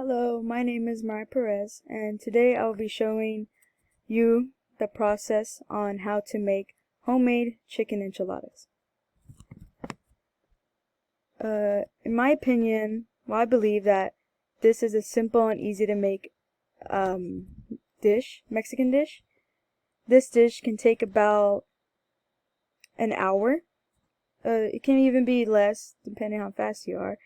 Hello, my name is Maya Perez, and today I'll be showing you the process on how to make homemade chicken enchiladas. In my opinion, I believe that this is a simple and easy to make Mexican dish. This dish can take about an hour. It can even be less depending on how fast you are.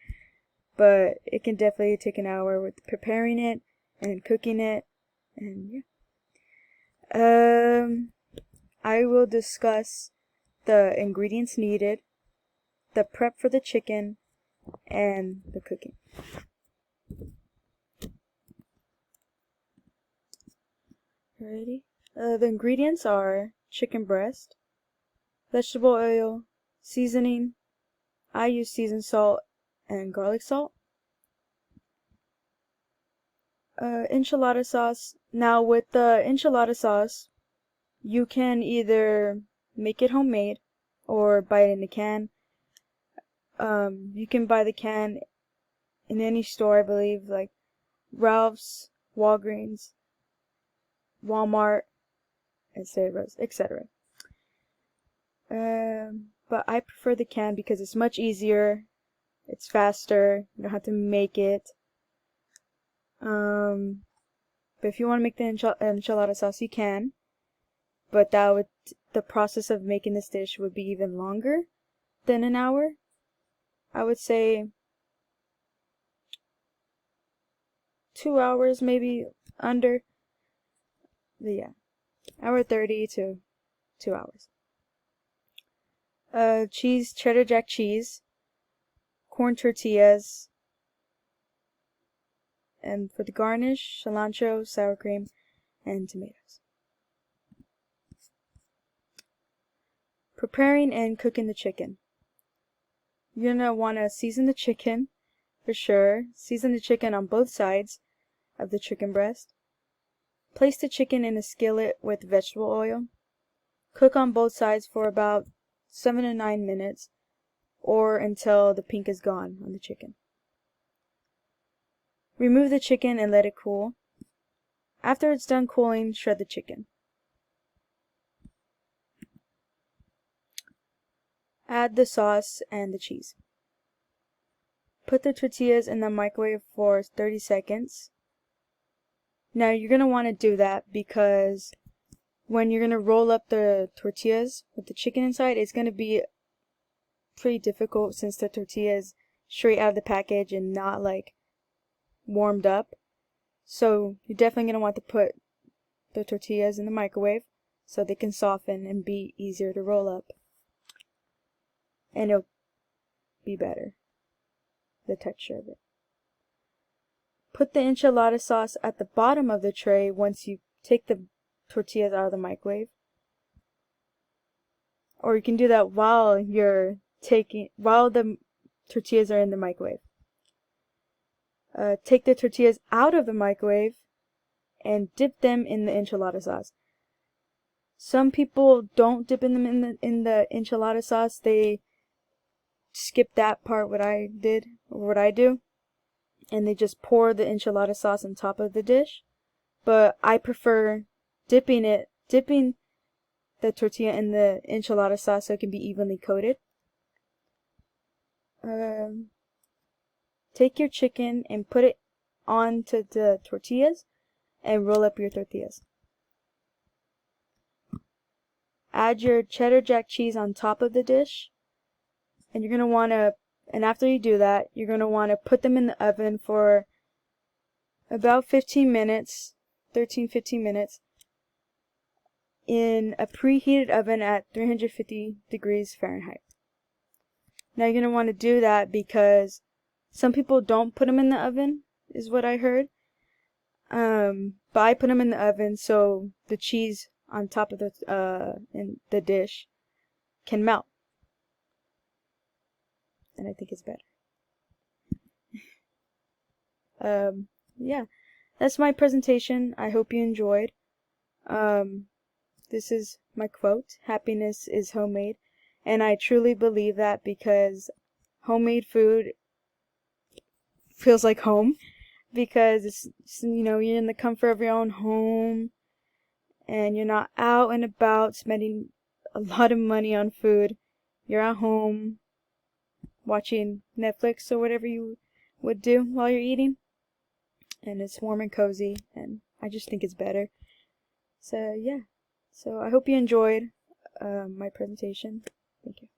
But it can definitely take an hour with preparing it and cooking it, and yeah. I will discuss the ingredients needed, the prep for the chicken, and the cooking. Ready? The ingredients are chicken breast, vegetable oil, seasoning. I use seasoned salt and garlic salt. Enchilada sauce. Now with the enchilada sauce, you can either make it homemade or buy it in a can. You can buy the can in any store, I believe, like Ralph's, Walgreens, Walmart, etc. But I prefer the can because it's much easier, it's faster, you don't have to make it. But if you want to make the enchilada sauce, you can. But the process of making this dish would be even longer than an hour. I would say 2 hours, maybe under. But yeah, hour 30 to 2 hours. Cheese, cheddar jack cheese, corn tortillas, and for the garnish, cilantro, sour cream, and tomatoes. Preparing and cooking the chicken. You're gonna want to season the chicken, for sure. Season the chicken on both sides of the chicken breast. Place the chicken in a skillet with vegetable oil. Cook on both sides for about 7 to 9 minutes, or until the pink is gone on the chicken. Remove the chicken and let it cool. After it's done cooling, shred the chicken. Add the sauce and the cheese. Put the tortillas in the microwave for 30 seconds. Now you're going to want to do that because when you're going to roll up the tortillas with the chicken inside, it's going to be pretty difficult since the tortilla is straight out of the package and not like warmed up. So you're definitely going to want to put the tortillas in the microwave so they can soften and be easier to roll up. And it'll be better, the texture of it. Put the enchilada sauce at the bottom of the tray once you take the tortillas out of the microwave. Or you can do that while the tortillas are in the microwave. Take the tortillas out of the microwave and dip them in the enchilada sauce. Some people don't dip them in the enchilada sauce. They skip that part, what I do, and they just pour the enchilada sauce on top of the dish. But I prefer dipping the tortilla in the enchilada sauce so it can be evenly coated. Take your chicken and put it onto the tortillas and roll up your tortillas. Add your cheddar jack cheese on top of the dish, and you're going to want to, and after you do that, you're going to want to put them in the oven for about 15 minutes, 13-15 minutes, in a preheated oven at 350 degrees Fahrenheit. Now you're going to want to do that because some people don't put them in the oven, is what I heard. But I put them in the oven so the cheese on top of in the dish can melt. And I think it's better. Yeah, that's my presentation. I hope you enjoyed. This is my quote: happiness is homemade. And I truly believe that because homemade food feels like home. because you're in the comfort of your own home and you're not out and about spending a lot of money on food. You're at home watching Netflix or whatever you would do while you're eating, and it's warm and cozy, and I just think it's better. So yeah, so I hope you enjoyed my presentation. Thank you.